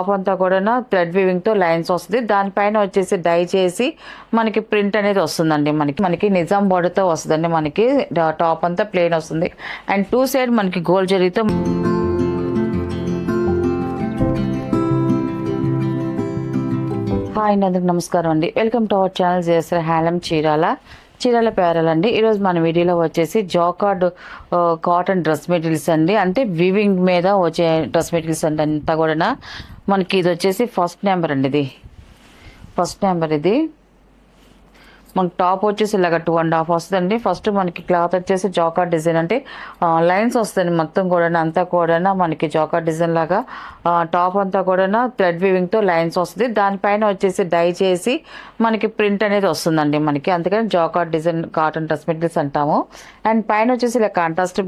Top అంతా కూడా thread weaving తో లైన్స్ వస్తుంది. దానిపైన వచ్చేసి డై చేసి మనకి ప్రింట్ అనేది వస్తుందండి. మనకి నిజాం బోర్డర్ తో వస్తుందండి. మనకి టాప్ అంతా ప్లెయిన్ వస్తుంది అండ్ టూ సైడ్ మనకి గోల్డ్ జరీతో. హాయ్ అందరికి నమస్కారం అండి. Welcome to our channel Jayashree handloom Chirala పేరాలండి. ఈరోజు మన వీడియోలో వచ్చేసి జాకార్డ్ కాటన్ డ్రెస్ మెటీరియల్స్ అండి. అంటే వివింగ్ మీద వచ్చే డ్రెస్ మెటీరియల్స్ అండి. అంతా కూడా మనకి ఇది వచ్చేసి ఫస్ట్ నెంబర్ అండి. ఫస్ట్ నెంబర్ ఇది మనకి టాప్ వచ్చేసి ఇలాగ 2.5 వస్తుందండి. ఫస్ట్ మనకి క్లాత్ వచ్చేసి జాకార్డ్ డిజైన్ అంటే లైన్స్ వస్తాయండి. మొత్తం కూడా అంతా కూడా మనకి జాకార్డ్ డిజైన్ లాగా టాప్ అంతా కూడా థ్రెడ్ వీవింగ్ తో లైన్స్ వస్తుంది. దానిపైన వచ్చేసి డై చేసి మనకి ప్రింట్ అనేది వస్తుందండి. మనకి అందుకని jacquard design cotton dress materials అంటాము. అండ్ పైన వచ్చేసి ఇలా కాంట్రాస్ట్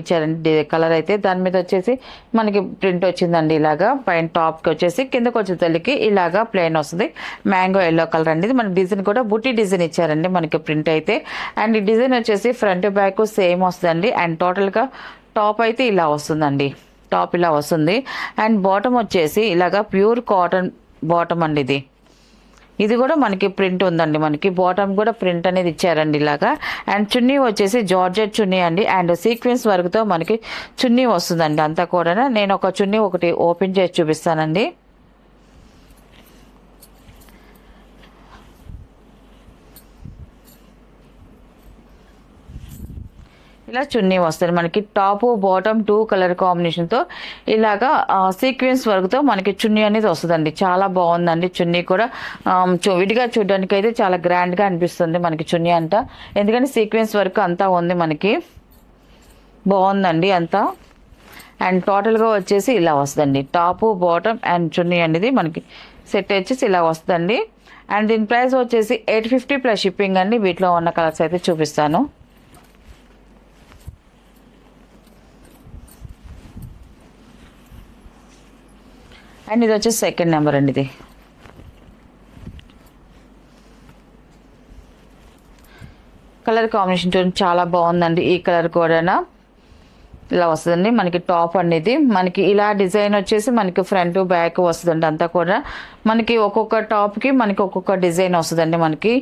ఇచ్చారండి కలర్ అయితే. దాని మీద వచ్చేసి మనకి ప్రింట్ వచ్చిందండి. ఇలాగా పైన టాప్ కి వచ్చేసి కిందకి వచ్చే తల్లికి ఇలాగా ప్లెయిన్ వస్తుంది. మ్యాంగో ఎల్లో కలర్ అండి. మన డిజైన్ కూడా బుట్టి డిజైన్ ఇచ్చారండి మనకి ప్రింట్ అయితే. అండ్ ఈ డిజైన్ వచ్చేసి ఫ్రంట్ బ్యాక్ సేమ్ వస్తుందండి. అండ్ టోటల్ గా టాప్ అయితే ఇలా వస్తుందండి. టాప్ ఇలా వస్తుంది. అండ్ బాటమ్ వచ్చేసి ఇలాగా ప్యూర్ కాటన్ బాటమ్ అండి. ఇది కూడా మనకి ప్రింట్ ఉందండి. మనకి బాటమ్ కూడా ప్రింట్ అనేది ఇచ్చారండి ఇలాగా. అండ్ చున్నీ వచ్చేసి జార్జెట్ చున్నీ అండి. అండ్ సీక్వెన్స్ వర్క్తో మనకి చున్నీ వస్తుందండి. అంతా కూడా నేను ఒక చున్నీ ఒకటి ఓపెన్ చేసి చూపిస్తానండి. ఇలా చున్నీ వస్తుంది మనకి. టాప్ బాటమ్ 2 కలర్ కాంబినేషన్ తో ఇలాగా సీక్వెన్స్ వర్క్ తో మనకి చున్నీ అనేది వస్తుందండి. చాలా బాగుందండి. చున్నీ కూడా విడిగా చూడడానికి అయితే చాలా గ్రాండ్ గా అనిపిస్తుంది మనకి చున్నీ అంతా. ఎందుకంటే సీక్వెన్స్ వర్క్ అంతా ఉంది మనకి. బాగుందండి అంతా. అండ్ టోటల్ గా వచ్చేసి ఇలా వస్తుందండి. టాప్ బాటమ్ అండ్ చున్నీ అనేది మనకి సెట్ వచ్చేసి ఇలా వస్తుందండి. అండ్ దీని ప్రైస్ వచ్చేసి 850 ప్లస్ షిప్పింగ్ అండి. వీటిలో ఉన్న కలర్స్ అయితే చూపిస్తాను. అండ్ ఇది వచ్చేసి సెకండ్ నెంబర్ అండి. ఇది కలర్ కాంబినేషన్ చాలా బాగుందండి. ఈ కలర్ కూడా ఇలా వస్తుందండి. మనకి టాప్ అనేది మనకి ఇలా డిజైన్ వచ్చేసి మనకి ఫ్రంట్ బ్యాక్ వస్తుందండి. అంతా కూడా మనకి ఒక్కొక్క టాప్ కి మనకి ఒక్కొక్క డిజైన్ వస్తుందండి. మనకి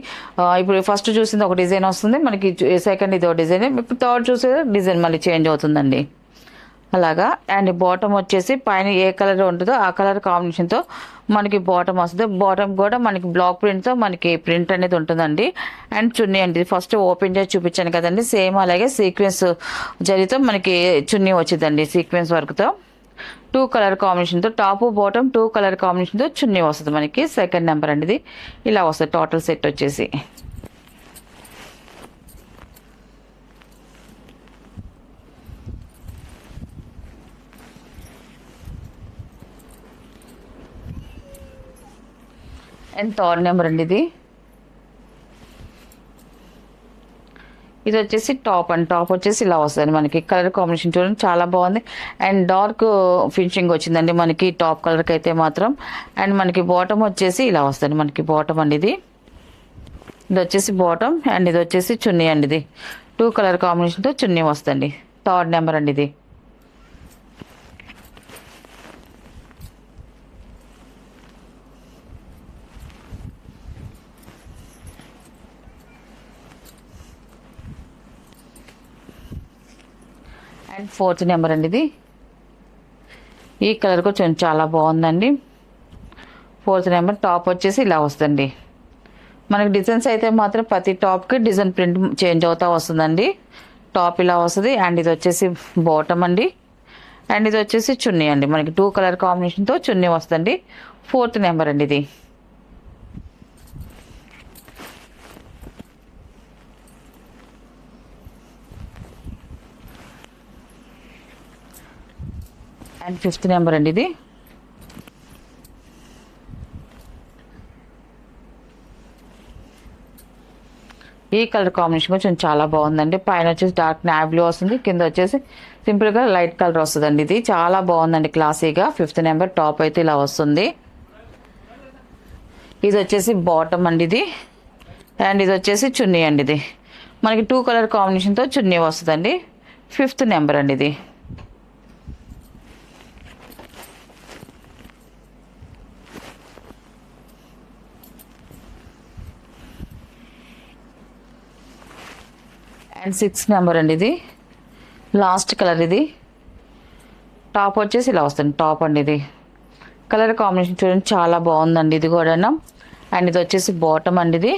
ఇప్పుడు ఫస్ట్ చూసింది ఒక డిజైన్ వస్తుంది మనకి. సెకండ్ ఇది ఒక డిజైన్. ఇప్పుడు థర్డ్ చూసే డిజైన్ మళ్ళీ చేంజ్ అవుతుందండి అలాగా. అండ్ బాటమ్ వచ్చేసి పైన ఏ కలర్ ఉంటుందో ఆ కలర్ కాంబినేషన్ తో మనకి బాటమ్ వస్తుంది. బాటమ్ కూడా మనకి బ్లాక్ ప్రింట్ తో మనకి ప్రింట్ అనేది ఉంటుందండి. అండ్ చున్నీ అండి ఫస్ట్ ఓపెన్ చేసి చూపించాను కదండి. సేమ్ అలాగే సీక్వెన్స్ జరితో మనకి చున్నీ వచ్చిందండి. సీక్వెన్స్ వర్క్ తో 2 కలర్ కాంబినేషన్ తో టాప్ బాటమ్ 2 కలర్ కాంబినేషన్ తో చున్నీ వస్తుంది మనకి. సెకండ్ నెంబర్ అండి. ఇది ఇలా వస్తుంది టోటల్ సెట్ వచ్చేసి. అండ్ థర్డ్ నెంబర్ అండి. ఇది వచ్చేసి టాప్ అండ్ టాప్ వచ్చేసి ఇలా వస్తుంది మనకి. కలర్ కాంబినేషన్ చూడండి చాలా బాగుంది. అండ్ డార్క్ ఫినిషింగ్ వచ్చిందండి మనకి టాప్ కలర్కి అయితే మాత్రం. అండ్ మనకి బాటమ్ వచ్చేసి ఇలా వస్తుంది మనకి. బాటమ్ అండి ఇది వచ్చేసి బాటమ్. అండ్ ఇది వచ్చేసి చున్నీ అండి. ఇది 2 కలర్ కాంబినేషన్తో చున్నీ వస్తుంది. థర్డ్ నెంబర్ అండి. ఇది అండ్ ఫోర్త్ నెంబర్ అండి. ఇది ఈ కలర్ కొంచెం చాలా బాగుందండి. ఫోర్త్ నెంబర్ టాప్ వచ్చేసి ఇలా వస్తుంది మనకి. డిజైన్స్ అయితే మాత్రం ప్రతి టాప్కి డిజైన్ ప్రింట్ చేంజ్ అవుతా వస్తుందండి. టాప్ ఇలా వస్తుంది. అండ్ ఇది వచ్చేసి బాటమ్ అండి. అండ్ ఇది వచ్చేసి చున్నీ అండి. మనకి 2 కలర్ కాంబినేషన్తో చున్నీ వస్తుంది. ఫోర్త్ నెంబర్ అండి. ఇది అండ్ ఫిఫ్త్ నెంబర్ అండి. ఇది ఈ కలర్ కాంబినేషన్ కొంచెం చాలా బాగుందండి. పైన వచ్చేసి డార్క్ నావీ బ్లూ వస్తుంది. కింద వచ్చేసి సింపుల్ గా లైట్ కలర్ వస్తుందండి. ఇది చాలా బాగుందండి క్లాసీగా. ఫిఫ్త్ నెంబర్ టాప్ అయితే ఇలా వస్తుంది. ఇది వచ్చేసి బాటమ్ అండి. ఇది అండ్ ఇది వచ్చేసి చున్నీ అండి. ఇది మనకి 2 కలర్ కాంబినేషన్తో చున్నీ వస్తుందండి. ఫిఫ్త్ నెంబర్ అండి. ఇది అండ్ 6 నెంబర్ అండి, ఇది లాస్ట్ కలర్. ఇది టాప్ వచ్చేసి ఇలా వస్తుంది. టాప్ అండి, ఇది కలర్ కాంబినేషన్ చూడండి చాలా బాగుందండి ఇది కూడా. అండ్ ఇది వచ్చేసి బాటమ్ అండి ఇది.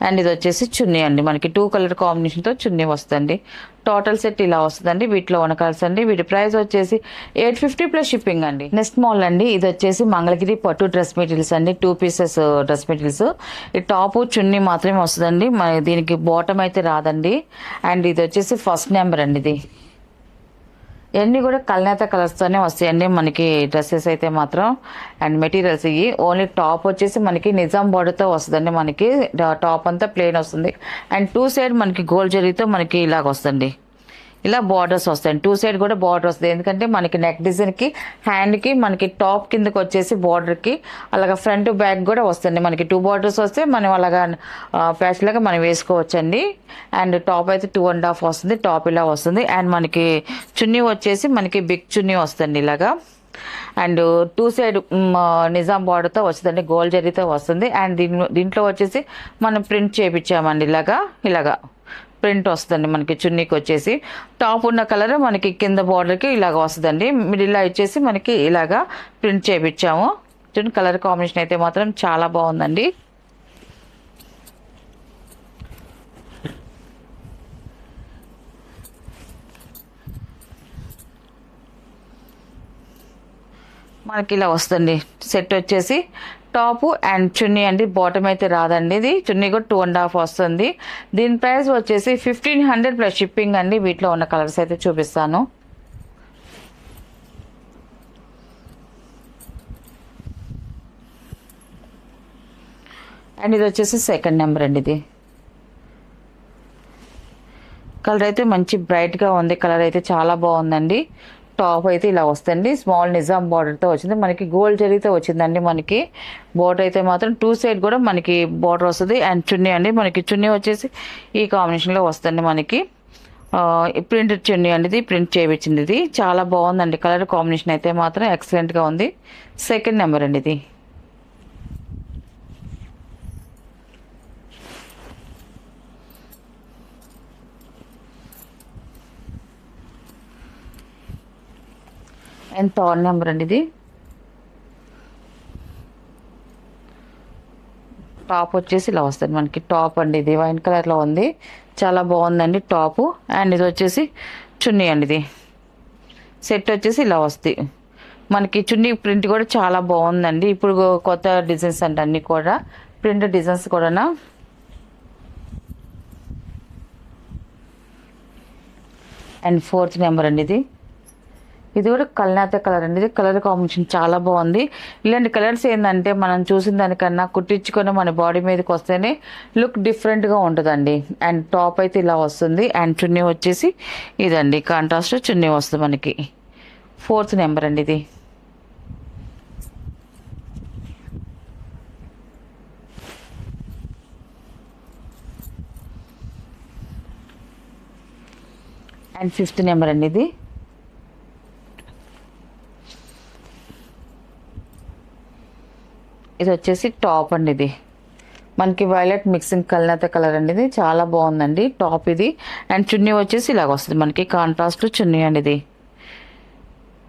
అండ్ ఇది వచ్చేసి చున్నీ అండి, మనకి 2 కలర్ కాంబినేషన్తో చున్నీ వస్తుంది. టోటల్ సెట్ ఇలా వస్తుందండి. వీటిలో ఉన్న కలర్స్ అండి. వీటి ప్రైస్ వచ్చేసి 850 ప్లస్ షిప్పింగ్ అండి. నెక్స్ట్ మోడల్ అండి, ఇది వచ్చేసి మంగళగిరి పట్టు డ్రెస్ మెటీరియల్స్ అండి. 2 పీసెస్ డ్రెస్ మెటీరియల్స్. ఈ టాపు చున్నీ మాత్రమే వస్తుందండి, దీనికి బాటమ్ అయితే రాదండి. అండ్ ఇది వచ్చేసి ఫస్ట్ నెంబర్ అండి. ఇది ఇవన్నీ కూడా కల్నేత కలర్స్తోనే వస్తాయండి మనకి డ్రెస్సెస్ అయితే మాత్రం. అండ్ మెటీరియల్స్ ఇవి ఓన్లీ టాప్ వచ్చేసి మనకి నిజాం బార్డర్తో వస్తుందండి. మనకి టాప్ అంతా ప్లెయిన్ వస్తుంది. అండ్ 2 సైడ్ మనకి గోల్డ్ జరీతో మనకి ఇలాగ వస్తుంది. ఇలా బార్డర్స్ వస్తాయి. 2 సైడ్ కూడా బార్డర్ వస్తుంది. ఎందుకంటే మనకి నెక్ డిజైన్కి హ్యాండ్కి మనకి టాప్ కిందకి వచ్చేసి బార్డర్కి అలాగా ఫ్రంట్ బ్యాక్ కూడా వస్తుంది. మనకి 2 బార్డర్స్ వస్తే మనం అలాగా ప్యాచ్ లాగా మనం వేసుకోవచ్చండి. అండ్ టాప్ అయితే 2.5 వస్తుంది. టాప్ ఇలా వస్తుంది. అండ్ మనకి చున్నీ వచ్చేసి మనకి బిగ్ చున్నీ వస్తుంది ఇలాగా. అండ్ 2 సైడ్ నిజాం బార్డర్తో వస్తుందండి, గోల్డ్ జరీతో వస్తుంది. అండ్ దీంట్లో వచ్చేసి మనం ప్రింట్ చేయించామండి ఇలాగా ప్రింట్ వస్తుందండి మనకి చున్నీకి వచ్చేసి. టాప్ ఉన్న కలర్ మనకి కింద బార్డర్కి ఇలాగ వస్తుందండి. మిడిల్లో వచ్చేసి మనకి ఇలాగా ప్రింట్ చేయించాము. చూడండి కలర్ కాంబినేషన్ అయితే మాత్రం చాలా బాగుందండి. మనకి ఇలా వస్తుంది సెట్ వచ్చేసి టాపు అండ్ చున్నీ అండి. బాటమ్ అయితే రాదండి, ఇది చున్నీ కూడా 2.5 వస్తుంది. దీని ప్రైస్ వచ్చేసి 1500 ప్లస్ షిప్పింగ్ అండి. వీటిలో ఉన్న కలర్స్ అయితే చూపిస్తాను. అండ్ ఇది వచ్చేసి సెకండ్ నెంబర్ అండి. ఇది కలర్ అయితే మంచి బ్రైట్గా ఉంది. కలర్ అయితే చాలా బాగుందండి. టాప్ అయితే ఇలా వస్తుంది. స్మాల్ నిజాం బార్డర్తో వచ్చింది. మనకి గోల్డ్ జరీతో వచ్చిందండి. మనకి బార్డర్ అయితే మాత్రం 2 సైడ్ కూడా మనకి బార్డర్ వస్తుంది. అండ్ చున్నీ అండి, మనకి చున్నీ వచ్చేసి ఈ కాంబినేషన్లో వస్తుంది. మనకి ప్రింట్ చున్నీ అండి, ఇది ప్రింట్ చేయించింది. ఇది చాలా బాగుందండి. కలర్ కాంబినేషన్ అయితే మాత్రం ఎక్సలెంట్గా ఉంది. సెకండ్ నెంబర్ అండి. ఇది అండ్ థర్డ్ నెంబర్ అండి. ఇది టాప్ వచ్చేసి ఇలా వస్తుంది మనకి. టాప్ అండి, ఇది వైన్ కలర్లో ఉంది. చాలా బాగుందండి టాపు. అండ్ ఇది వచ్చేసి చున్నీ అండి. ఇది సెట్ వచ్చేసి ఇలా వస్తుంది మనకి. చున్నీ ప్రింట్ కూడా చాలా బాగుందండి. ఇప్పుడు కొత్త డిజైన్స్ అంటే అన్నీ కూడా ప్రింట్ డిజైన్స్ కూడా. అండ్ ఫోర్త్ నెంబర్ అండి. ఇది కూడా కల్నేత కలర్ అండి. ఇది కలర్ కాంబినేషన్ చాలా బాగుంది. ఇలాంటి కలర్స్ ఏంటంటే మనం చూసిన దానికన్నా కుట్టించుకొని మన బాడీ మీదకి వస్తేనే లుక్ డిఫరెంట్గా ఉంటుందండి. అండ్ టాప్ అయితే ఇలా వస్తుంది. అండ్ చున్నీ వచ్చేసి ఇదండి, కాంట్రాస్ట్ చున్నీ వస్తుంది మనకి. ఫోర్త్ నెంబర్ అండి. ఇది అండ్ ఫిఫ్త్ నెంబర్ అండి. ఇది ఇది వచ్చేసి టాప్ అండి. ఇది మనకి వైలెట్ మిక్సింగ్ కల్నేత కలర్ అండి. ఇది చాలా బాగుందండి టాప్ ఇది. అండ్ చున్నీ వచ్చేసి ఇలాగ వస్తుంది మనకి, కాంట్రాస్ట్ చున్నీ అండి. ఇది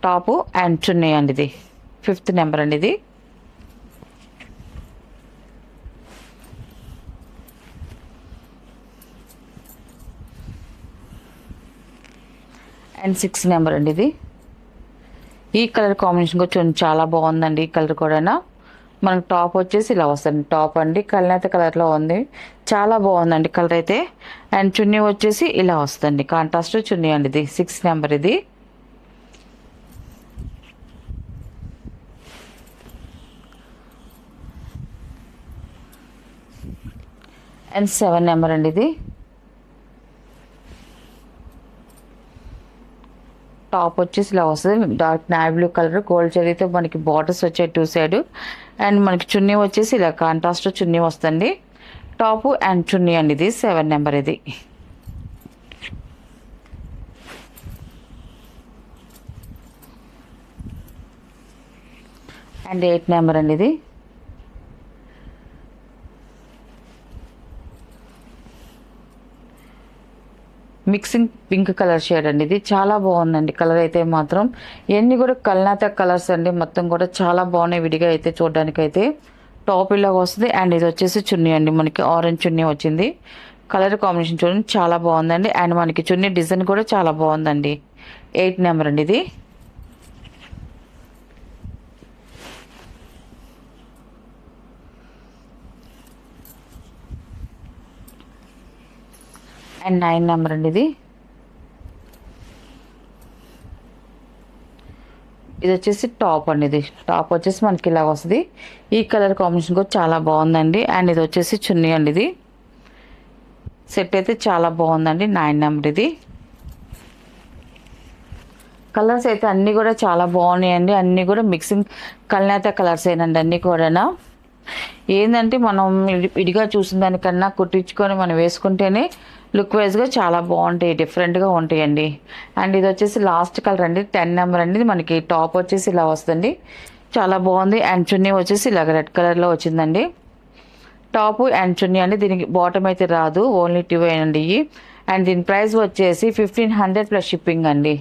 టాపు అండ్ చున్నీ అండి. ఇది 5th నెంబర్ అండి. ఇది అండ్ 6 నెంబర్ అండి. ఇది ఈ కలర్ కాంబినేషన్ కూడా చాలా బాగుందండి. ఈ కలర్ కూడా మనకు టాప్ వచ్చేసి ఇలా వస్తుంది. టాప్ అండి కల్నేత కలర్లో ఉంది. చాలా బాగుందండి కలర్ అయితే. అండ్ చున్నీ వచ్చేసి ఇలా వస్తుంది, కాంట్రాస్ట్ చున్నీ అండి. ఇది 6 నెంబర్. ఇది అండ్ 7 నెంబర్ అండి. ఇది టాప్ వచ్చేసి ఇలా వస్తుంది, dark navy blue colour gold జరీతో మనకి బార్డర్స్ వచ్చాయి 2 సైడ్. అండ్ మనకి చున్నీ వచ్చేసి ఇలా కాంట్రాస్ట్ చున్నీ వస్తుంది. టాపు అండ్ చున్నీ అండి. ఇది 7 నెంబర్. ఇది అండ్ 8 నెంబర్ అండి. ఇది మిక్సింగ్ పింక్ కలర్ షేడ్ అండి. ఇది చాలా బాగుందండి కలర్ అయితే మాత్రం. ఇవన్నీ కూడా కల్నాత కలర్స్ అండి. మొత్తం కూడా చాలా బాగున్నాయి విడిగా అయితే చూడడానికి అయితే. టాప్ ఇలాగ వస్తుంది అండ్ ఇది వచ్చేసి చున్నీ అండి. మనకి ఆరెంజ్ చున్నీ వచ్చింది. కలర్ కాంబినేషన్ చూడండి చాలా బాగుందండి. అండ్ మనకి చున్నీ డిజైన్ కూడా చాలా బాగుందండి. 8 నెంబర్ అండి ఇది. అండ్ 9 నెంబర్ అండి ఇది. ఇది వచ్చేసి టాప్ అండి. ఇది టాప్ వచ్చేసి మనకి ఇలా వస్తుంది. ఈ కలర్ కాంబినేషన్ కూడా చాలా బాగుందండి. అండ్ ఇది వచ్చేసి చున్నీ అండి. ఇది సెట్ అయితే చాలా బాగుందండి. 9 నెంబర్ ఇది. కలర్స్ అయితే అన్నీ కూడా చాలా బాగున్నాయండి. అన్నీ కూడా మిక్సింగ్ కల్నేత కలర్స్ ఏనండి అన్నీ కూడా. ఏంటంటే మనం విడిగా చూసిన దానికన్నా కుట్టించుకొని మనం వేసుకుంటేనే లుక్ వైజ్గా చాలా బాగుంటాయి, డిఫరెంట్గా ఉంటాయండి. అండ్ ఇది వచ్చేసి లాస్ట్ కలర్ అండి. 10 నెంబర్ అండి. మనకి టాప్ వచ్చేసి ఇలా వస్తుంది, చాలా బాగుంది. అండ్ చున్నీ వచ్చేసి ఇలాగ రెడ్ కలర్లో వచ్చిందండి. టాప్ అండ్ చున్నీ అండి. దీనికి బాటమ్ అయితే రాదు, ఓన్లీ 2 అండి. అండ్ దీని ప్రైస్ వచ్చేసి 1500 ప్లస్ షిప్పింగ్ అండి.